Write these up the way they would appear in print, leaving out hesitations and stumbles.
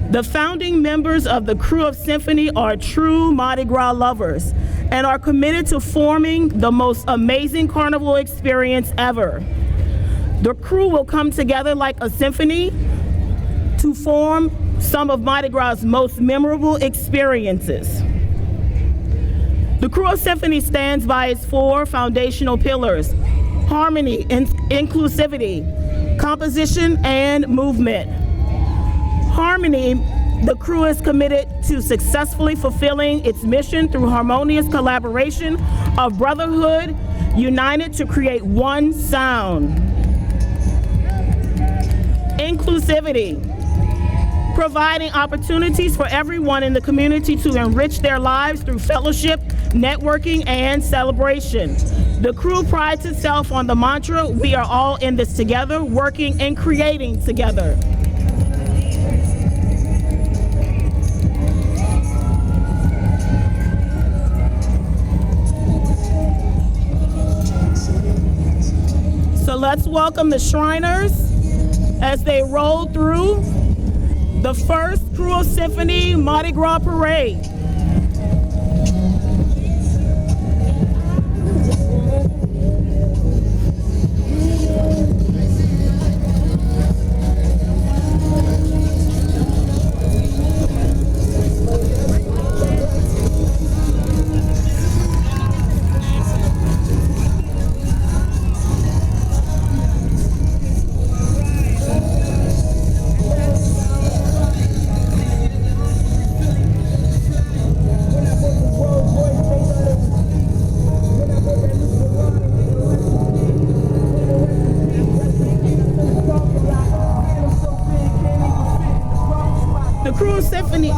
The founding members of the crew of Symphony are true Mardi Gras lovers and are committed to forming the most amazing carnival experience ever. The crew will come together like a symphony to form some of Mardi Gras' most memorable experiences. The crew of Symphony stands by its 4 foundational pillars: harmony, inclusivity, composition, and movement. Harmony, the crew is committed to successfully fulfilling its mission through harmonious collaboration of brotherhood, united to create one sound. Inclusivity, providing opportunities for everyone in the community to enrich their lives through fellowship, networking, and celebration. The crew prides itself on the mantra, "We are all in this together, working and creating together." So let's welcome the Shriners as they roll through the first Crew of Symphony Mardi Gras Parade. The Crew of Symphony.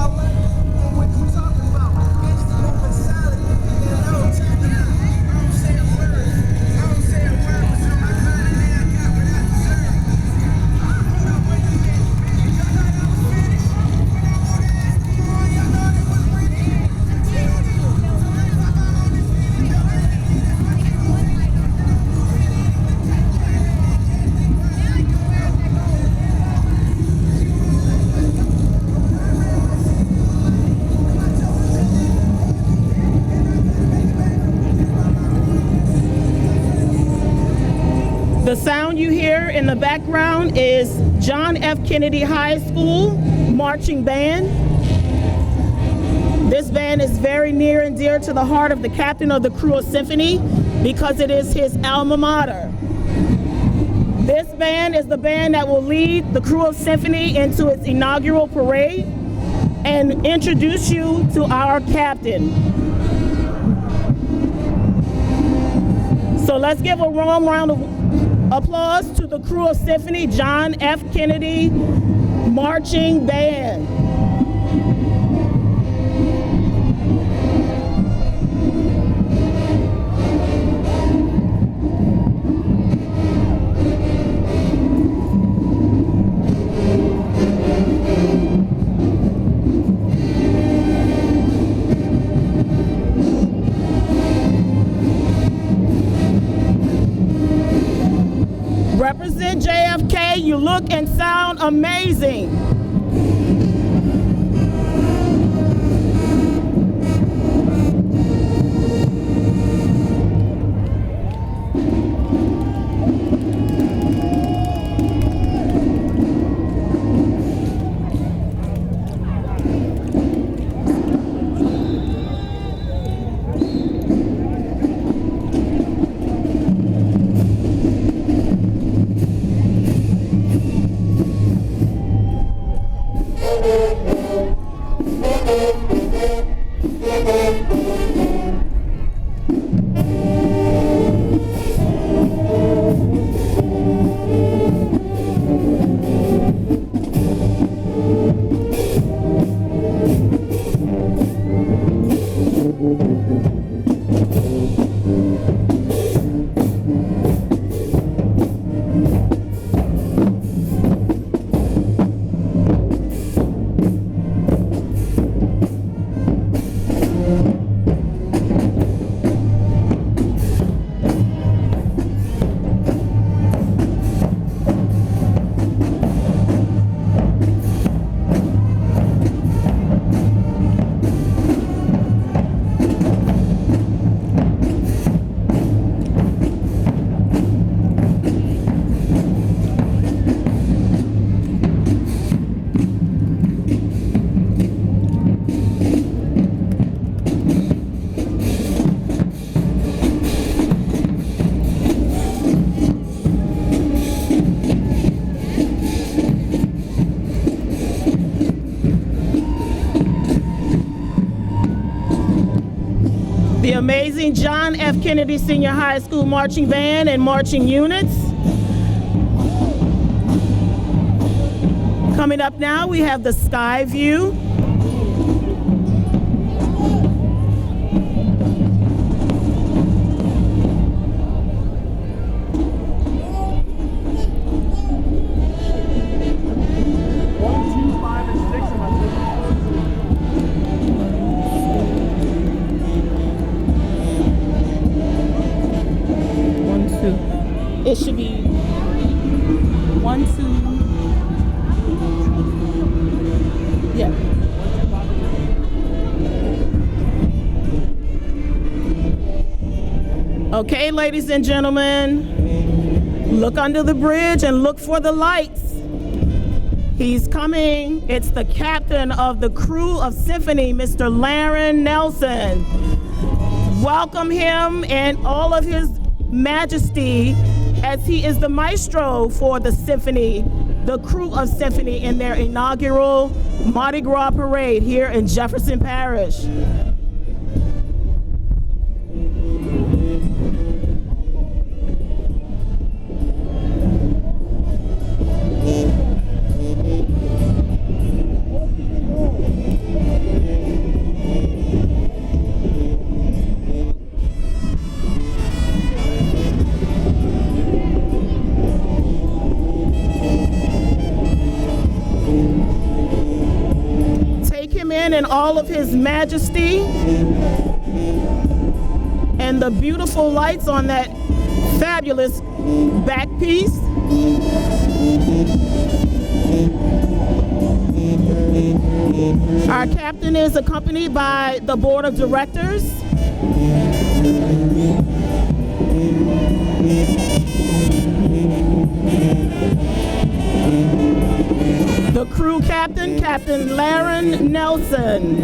The sound you hear in the background is John F. Kennedy High School marching band. This band is very near and dear to the heart of the captain of the Crew of Symphony because it is his alma mater. This band is the band that will lead the Crew of Symphony into its inaugural parade and introduce you to our captain. So let's give a warm round of applause to the Crew of Symphony John F. Kennedy Marching Band. Represent JFK, you look and sound amazing. the amazing John F. Kennedy Senior High School Marching Band and Marching Units. Coming up now, we have the Sky View. It should be 1, 2. Yeah. Okay, ladies and gentlemen, look under the bridge and look for the lights. He's coming. It's the captain of the crew of Symphony, Mr. Laren Nelson. Welcome him and all of his majesty, as he is the maestro for the Symphony, the crew of Symphony, in their inaugural Mardi Gras parade here in Jefferson Parish. In all of his majesty, and the beautiful lights on that fabulous back piece. Our captain is accompanied by the board of directors. The crew captain, Captain Laren Nelson.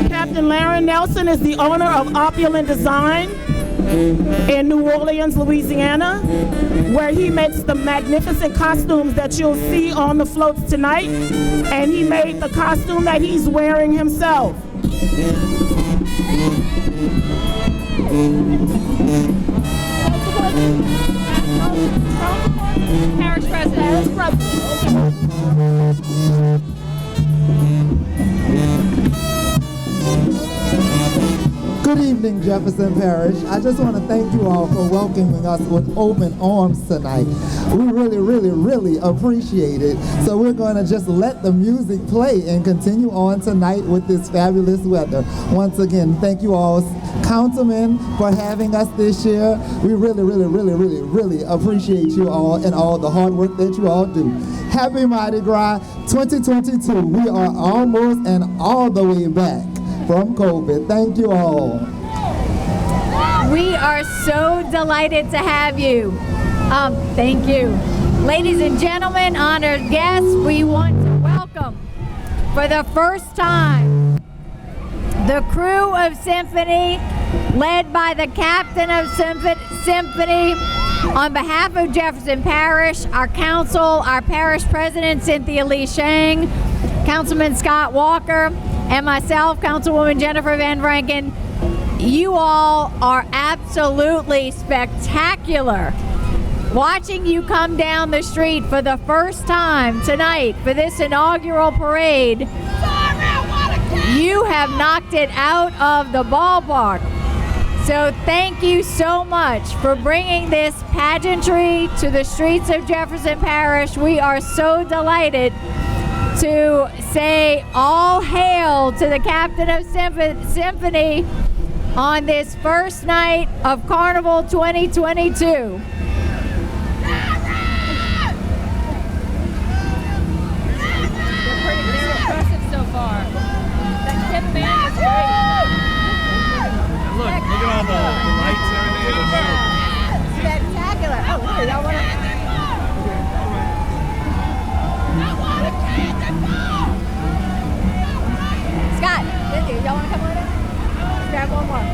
Captain Laren Nelson is the owner of Opulent Design in New Orleans, Louisiana, where he makes the magnificent costumes that you'll see on the floats tonight. And he made the costume that he's wearing himself. Parish President. Good evening, Jefferson Parish. I just want to thank you all for welcoming us with open arms tonight. We really appreciate it. So we're going to just let the music play and continue on tonight with this fabulous weather. Once again, thank you all, councilmen, for having us this year. We really appreciate you all and all the hard work that you all do. Happy Mardi Gras 2022. We are almost and all the way back from COVID. Thank you all. We are so delighted to have you. Thank you. Ladies and gentlemen, honored guests, we want to welcome for the first time the crew of Symphony, led by the captain of Symphony. On behalf of Jefferson Parish, our council, our parish president, Cynthia Lee Shang, Councilman Scott Walker, and myself, Councilwoman Jennifer Van Vranken, you all are absolutely spectacular. Watching you come down the street for the first time tonight for this inaugural parade, you have knocked it out of the ballpark. So thank you so much for bringing this pageantry to the streets of Jefferson Parish. We are so delighted to say all hail to the captain of Symphony on this first night of Carnival 2022. Look at all the lights and everything. Spectacular. Oh, look, y'all want to... Scott, Lindsay, y'all want to come with us? Let's grab one more.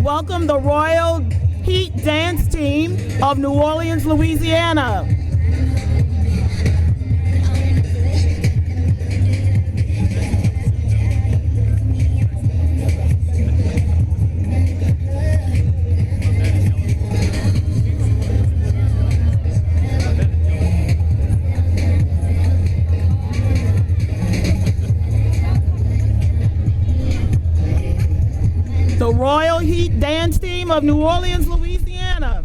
Welcome the Royal Heat Dance Team of New Orleans, Louisiana. The Royal Heat Dance Team of New Orleans, Louisiana.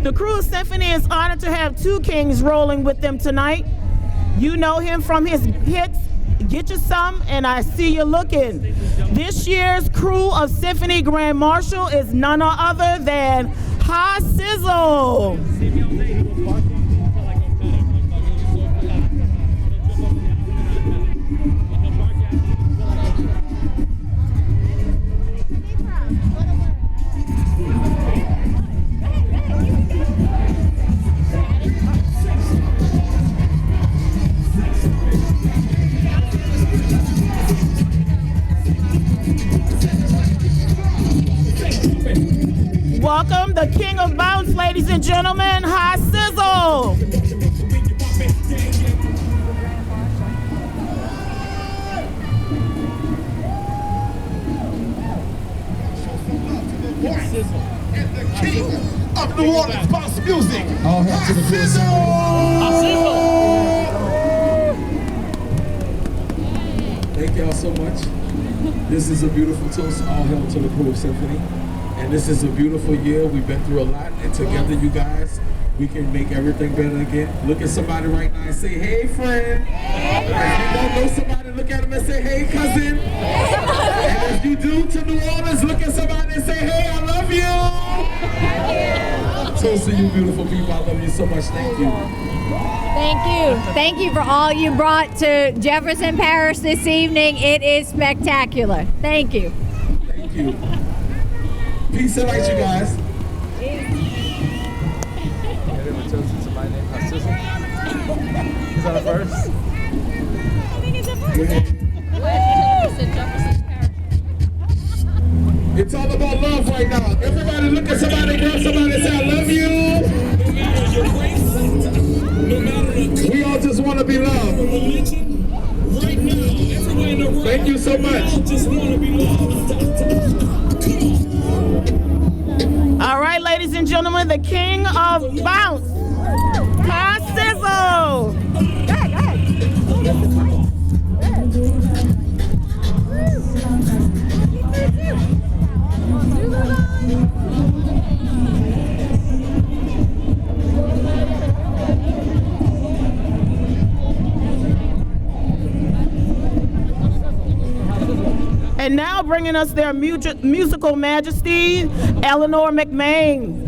The Krewe Symphony is honored to have two kings rolling with them tonight. You know him from his hits, Get You Some, and I See You Looking. This year's Krewe of Symphony Grand Marshal is none other than Ha Sizzle. Welcome the King of Bounce, ladies and gentlemen, Ha Sizzle. And the King of New Orleans bounce music. All hail to the Krewe Symphony. Thank y'all so much. This is a beautiful toast. All hail to the Krewe Symphony. And this is a beautiful year. We've been through a lot, and together, you guys, we can make everything better again. Look at somebody right now and say, hey, friend. If you don't know somebody, look at them and say, hey, cousin. And if you do to New Orleans, look at somebody and say, hey, I love you. Toast to you beautiful people. I love you so much. Thank you. Thank you. Thank you for all you brought to Jefferson Parish this evening. It is spectacular. Thank you. Thank you. Peace and light, you guys. Everyone toasted to my name, Ha Sizzle. Is that a first? I think it's a first. All right, ladies and gentlemen, the king of bounce, Sizzle. Go ahead. And now bringing us their musical majesty, Eleanor McMain.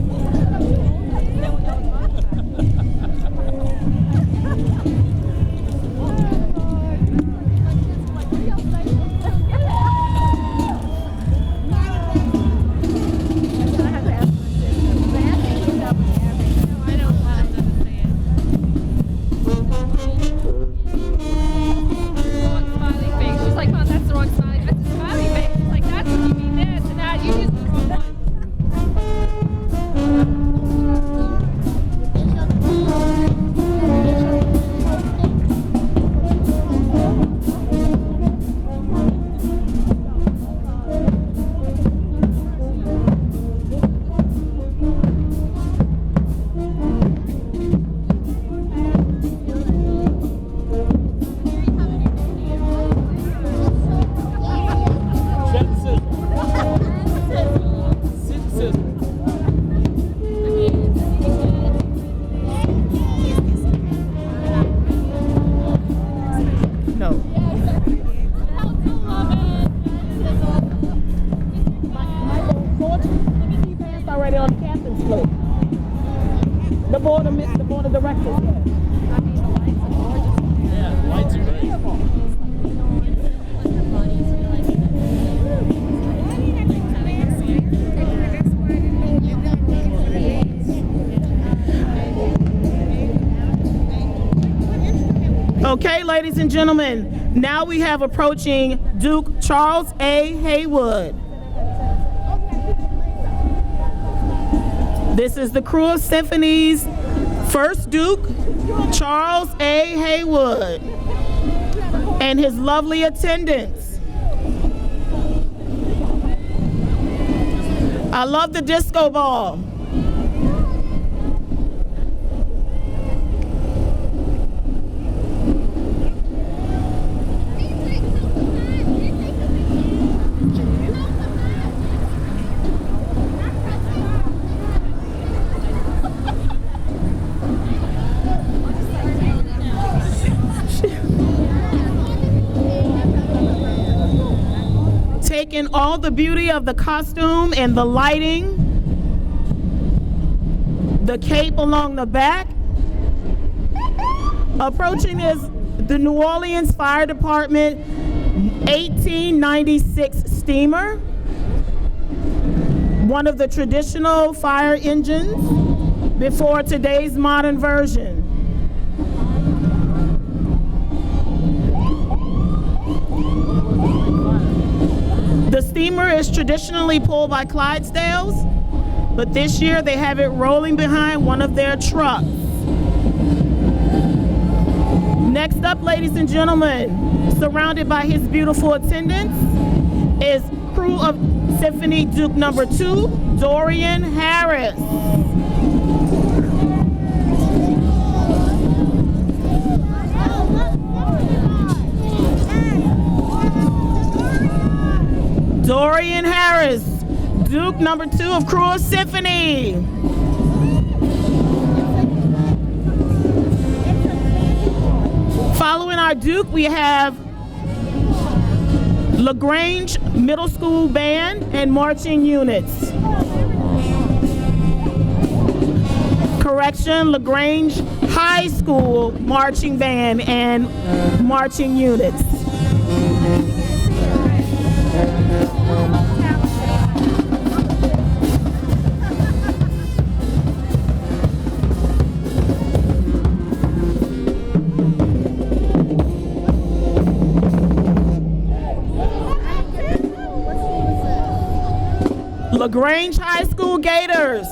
The board of directors. Yeah, the lights are great. Okay, ladies and gentlemen, now we have approaching Duke Charles A. Haywood. This is the crew of Symphony's first Duke, Charles A. Haywood, and his lovely attendants. I love the disco ball. Taking all the beauty of the costume and the lighting, the cape along the back. Approaching is the New Orleans Fire Department 1896 steamer, one of the traditional fire engines before today's modern version. The steamer is traditionally pulled by Clydesdales, but this year they have it rolling behind one of their trucks. Next up, ladies and gentlemen, surrounded by his beautiful attendants, is crew of Symphony Duke number 2, Dorian Harris. Dorian Harris, Duke number 2 of Crew of Symphony. Following our Duke, we have LaGrange Middle School Band and Marching Units. Correction, LaGrange High School Marching Band and Marching Units. LaGrange High School Gators.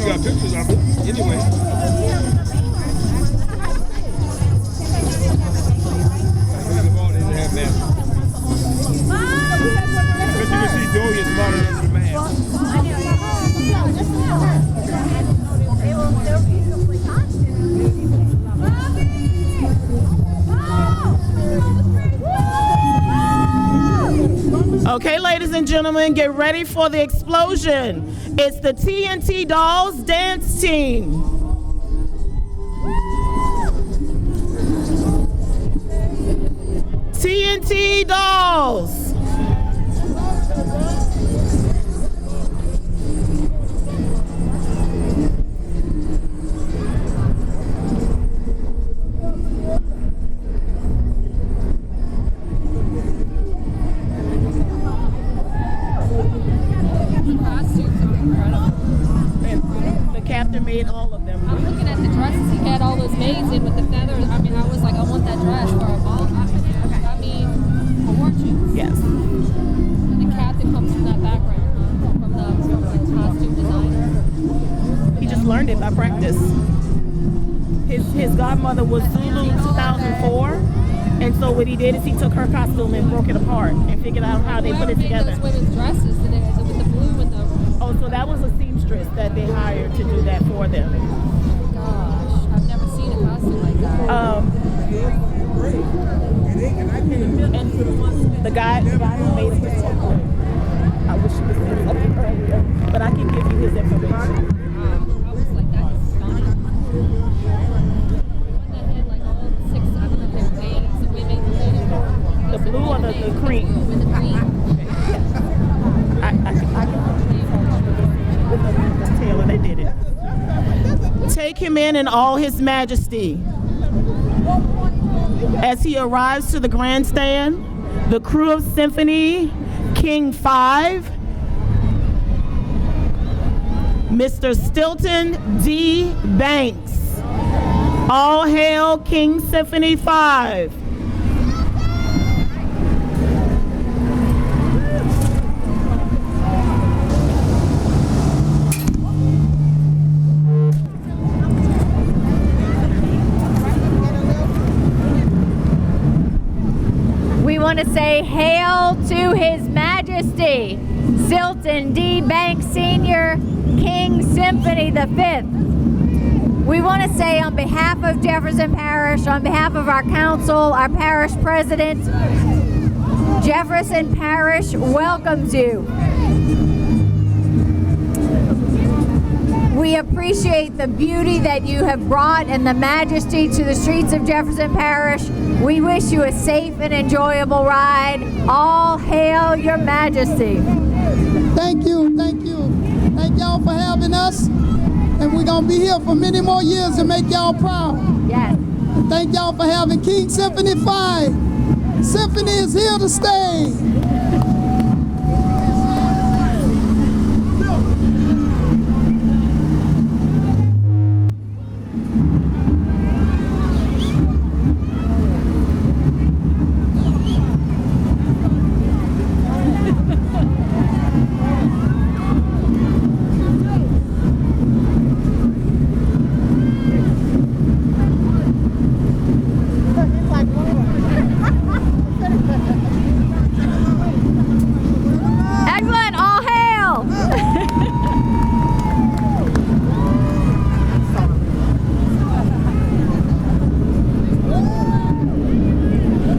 got pictures of it. Anyway. But you can see Joey is smaller than the man. Okay, ladies and gentlemen, get ready for the explosion. It's the TNT Dolls dance team. TNT Dolls. Made all of them. I'm looking at the dresses he had all those maids in with the feathers. I mean, I was like, I want that dress for a ball. I mean, fortunes. Yes. And the captain comes from that background, from the costume designer. He just learned it by practice. His godmother was Zulu in 2004, and so what he did is he took her costume and broke it apart and figured out how they put it together. Those women's dresses today, with the blue and the. Oh, so that was a seamstress that they hired to do that for them. Gosh, I've never seen a costume like that. And the guy who made it was so good. I wish he was there something earlier, but I can give you his information. I was like, that is stunning. One that had like all 6, I don't know if they were maids, the women. The blue or the cream? With the cream. I can Taylor, they did it. Take him in all his majesty. As he arrives to the grandstand, the crew of Symphony, King 5, Mr. Stilton D. Banks. All hail King Symphony 5. We want to say hail to His Majesty, Stilton D. Banks Sr., King Symphony the 5th. We want to say on behalf of Jefferson Parish, on behalf of our council, our parish president, Jefferson Parish welcomes you. We appreciate the beauty that you have brought and the majesty to the streets of Jefferson Parish. We wish you a safe and enjoyable ride. All hail your majesty. Thank you, thank you. Thank y'all for having us. And we're gonna be here for many more years to make y'all proud. Yes. Thank y'all for having King Symphony 5. Symphony is here to stay. Excellent, all hail!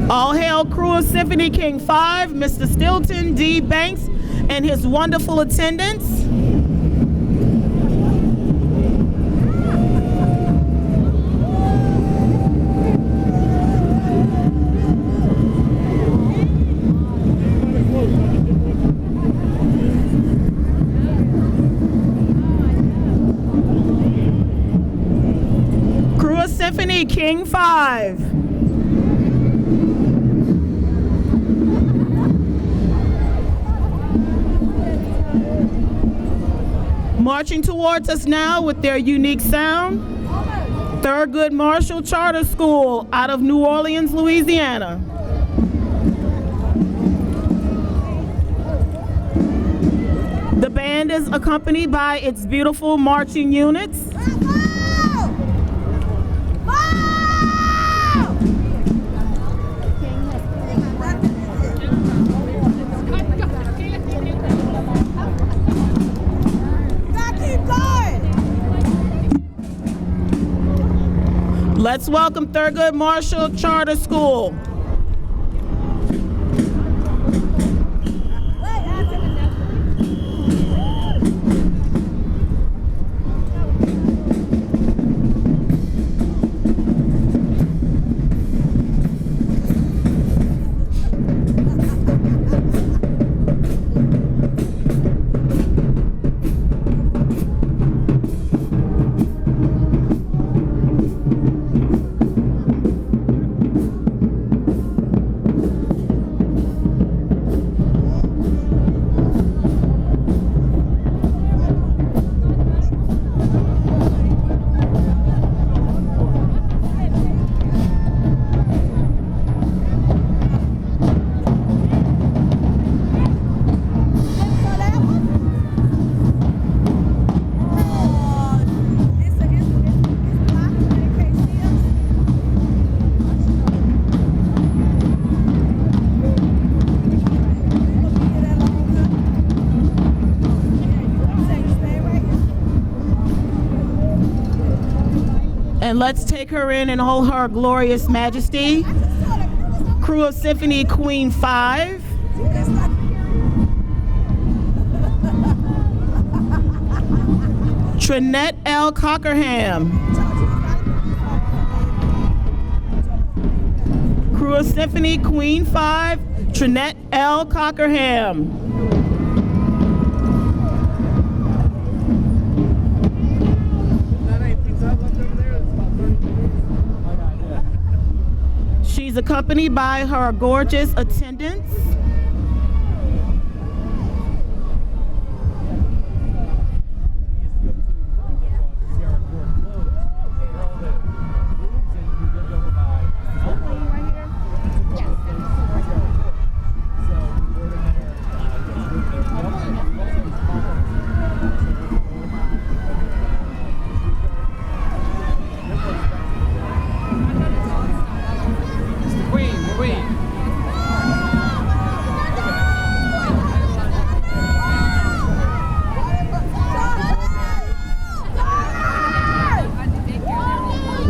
All hail crew of Symphony King 5, Mr. Stilton D. Banks, and his wonderful attendants. Crew of Symphony King 5. Marching towards us now with their unique sound, Thurgood Marshall Charter School out of New Orleans, Louisiana. The band is accompanied by its beautiful marching units. Let's welcome Thurgood Marshall Charter School. And let's take her in and hold her glorious majesty. Crew of Symphony Queen 5. Trinette L. Cockerham. Crew of Symphony Queen 5, Trinette L. Cockerham. She's accompanied by her gorgeous attendants.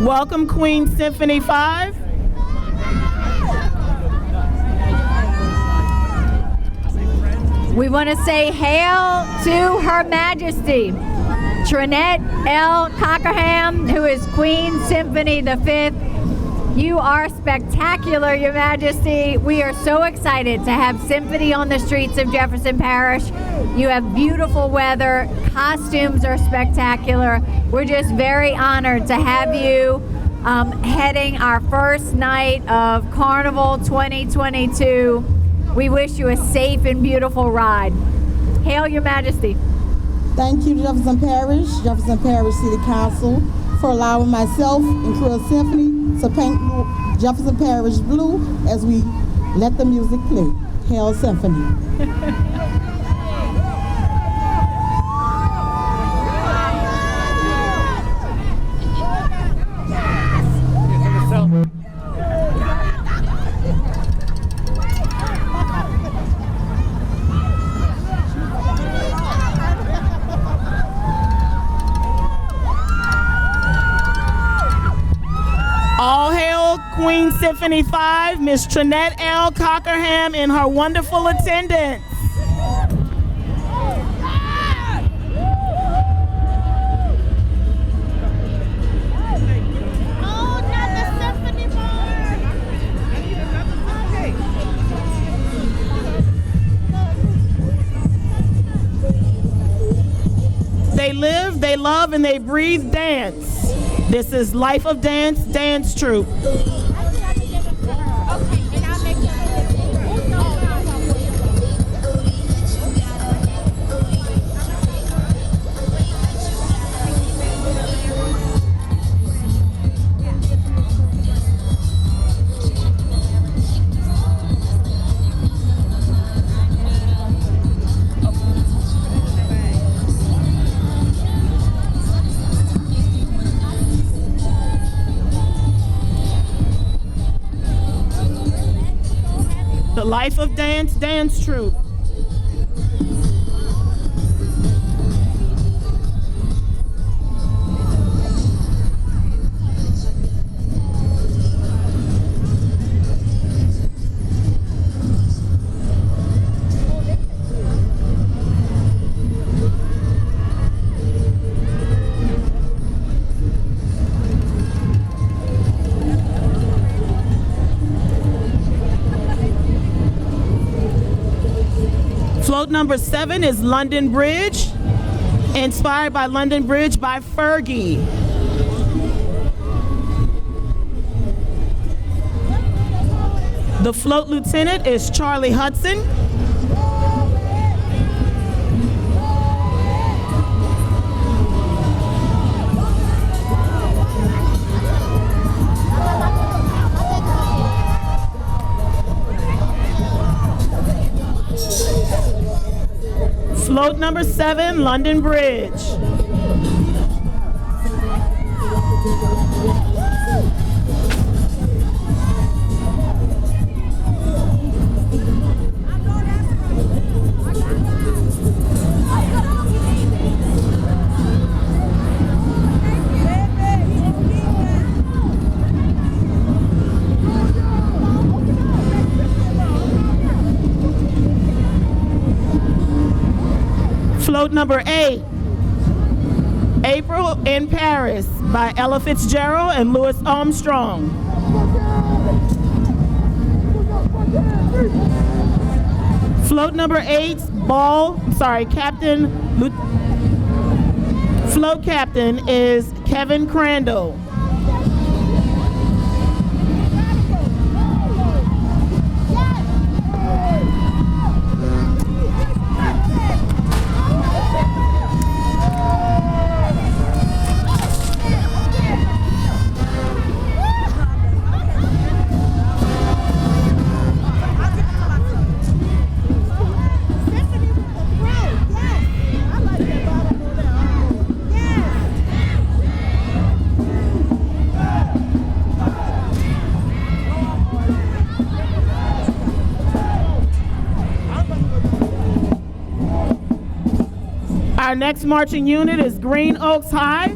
Welcome, Queen Symphony 5. We want to say hail to Her Majesty, Trinette L. Cockerham, who is Queen Symphony the 5th. You are spectacular, Your Majesty. We are so excited to have Symphony on the streets of Jefferson Parish. You have beautiful weather. Costumes are spectacular. We're just very honored to have you heading our first night of Carnival 2022. We wish you a safe and beautiful ride. Hail, Your Majesty. Thank you, Jefferson Parish City Council, for allowing myself and Crew of Symphony to paint Jefferson Parish blue as we let the music play. Hail Symphony. All hail Queen Symphony 5, Miss Trinette L. Cockerham and her wonderful attendants. They live, they love, and they breathe dance. This is Life of Dance Dance Troupe. Life of Dance dance troupe. Float number 7 is London Bridge, inspired by London Bridge by Fergie. The float lieutenant is Charlie Hudson. Float number 7, London Bridge. Float number 8, April in Paris by Ella Fitzgerald and Louis Armstrong. Float number 8, float captain is Kevin Crandall. Our next marching unit is Green Oaks High.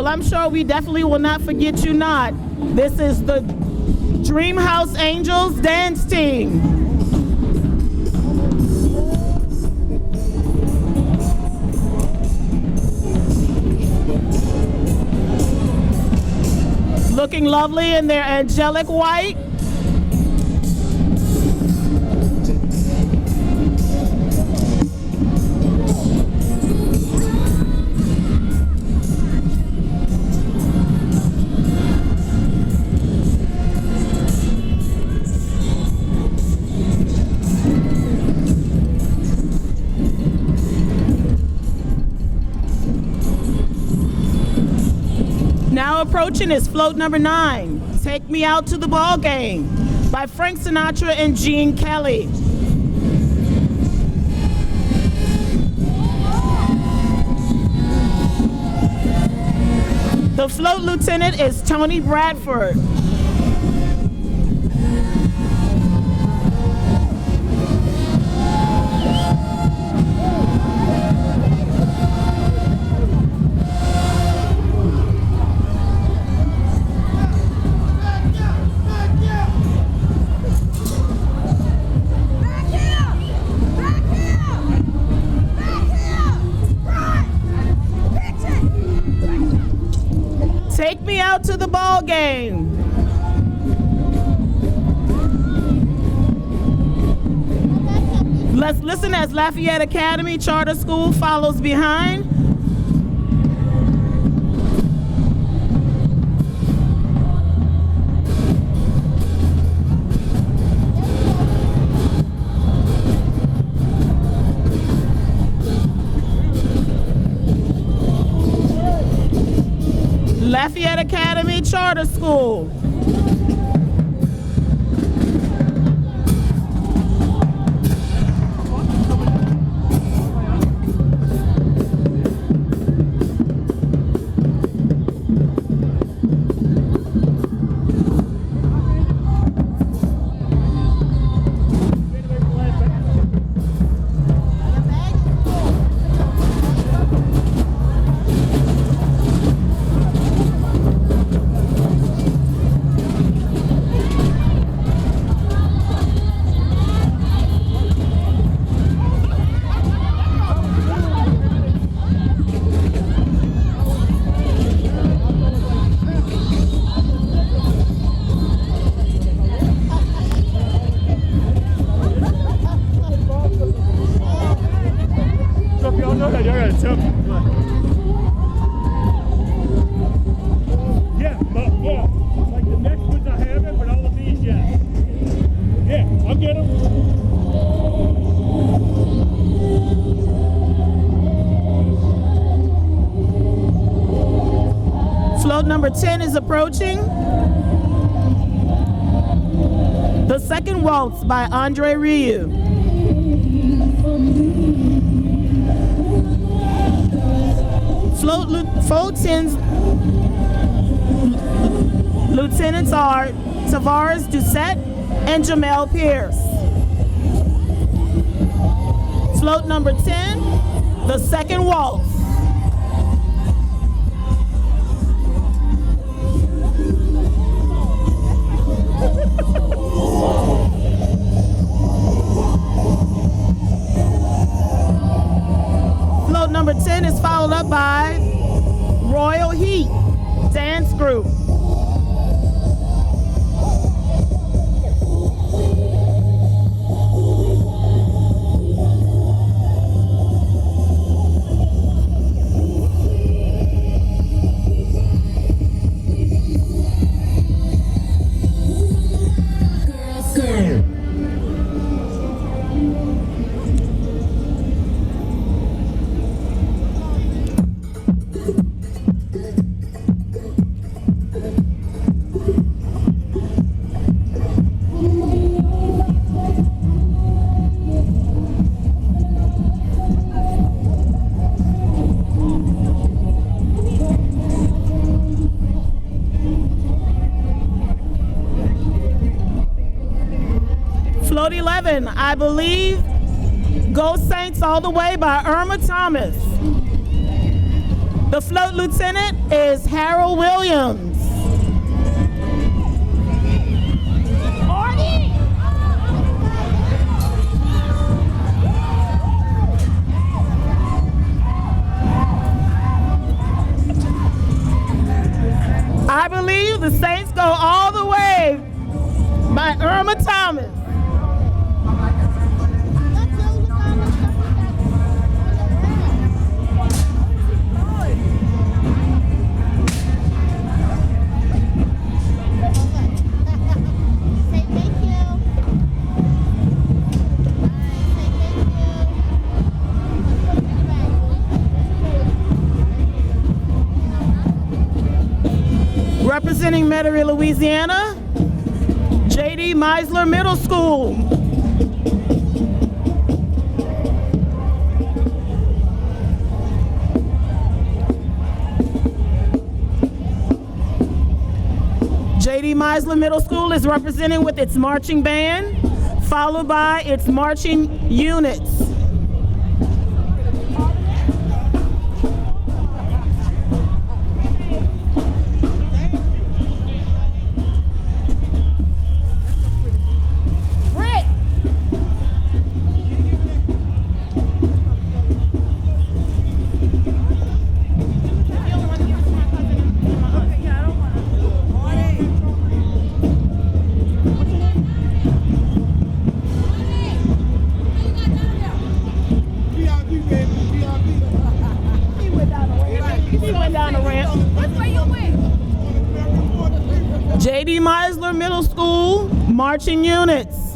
I'm sure we definitely will not forget you not. This is the Dreamhouse Angels dance team. Looking lovely in their angelic white. Now approaching is float number 9, Take Me Out to the Ball Game by Frank Sinatra and Gene Kelly. The float lieutenant is Tony Bradford. Take me out to the ball game. Let's listen as Lafayette Academy Charter School follows behind. Lafayette Academy Charter School. Float number 10 is approaching. The Second Waltz by Andre Rieu. Float 10's lieutenants are Tavares Doucette and Jamel Pierce. Float number 10, The Second Waltz. Float number 10 is followed up by Royal Heat Dance Group. Float 11, I Believe, Go Saints All the Way by Irma Thomas. The float lieutenant is Harold Williams. I Believe the Saints Go All the Way by Irma Thomas. Representing Metairie, Louisiana, J.D. Meisler Middle School. J.D. Meisler Middle School is represented with its marching band, followed by its marching units. J.D. Meisler Middle School marching units.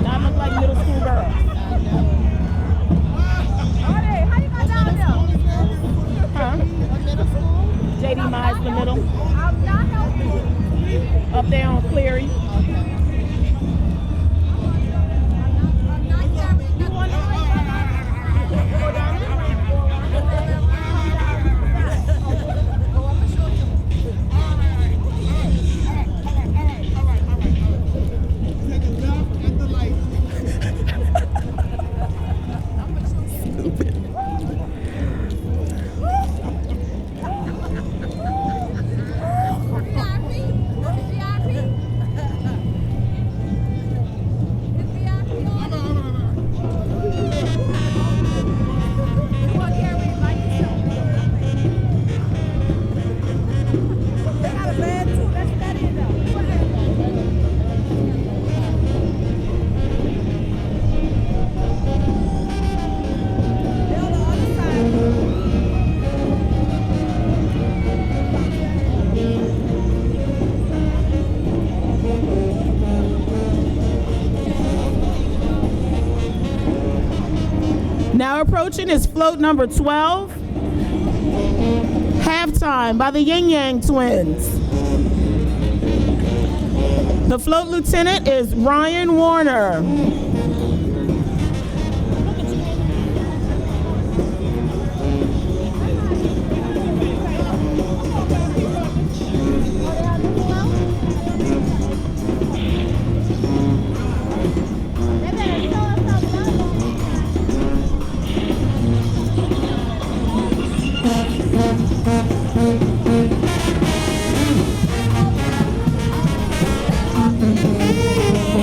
That look like middle school girls. Lady Mize in the middle. Up there on Cleary. Now approaching is float number 12, Halftime by the Yin Yang Twins. The float lieutenant is Ryan Warner.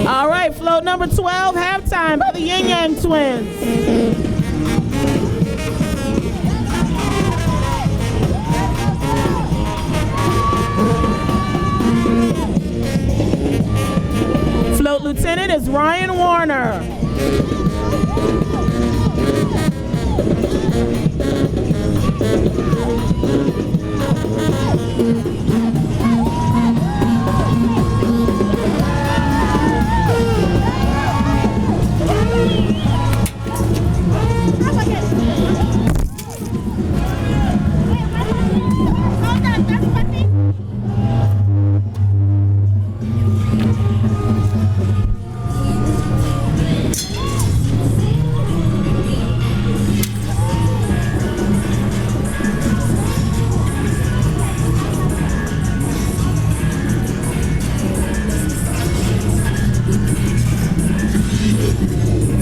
All right, float number 12, Halftime by the Yin Yang Twins. Float lieutenant is Ryan Warner.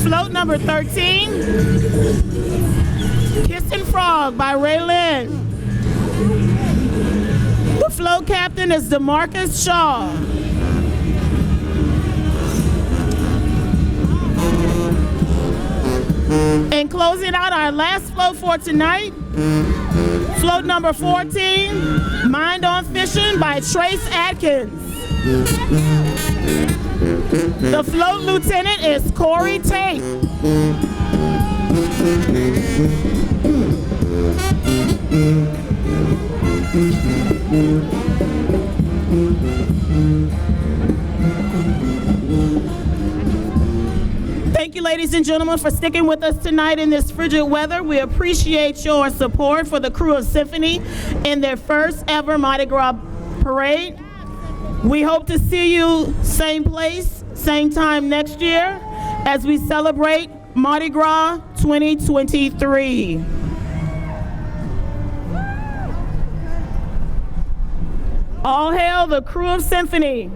Float number 13, Kissing Frog by Ray Lynn. The float captain is DeMarcus Shaw. And closing out our last float for tonight, float number 14, Mind on Fishing by Trace Atkins. The float lieutenant is Corey Tate. Thank you, ladies and gentlemen, for sticking with us tonight in this frigid weather. We appreciate your support for the crew of Symphony in their first ever Mardi Gras parade. We hope to see you same place, same time next year as we celebrate Mardi Gras 2023. All hail the crew of Symphony.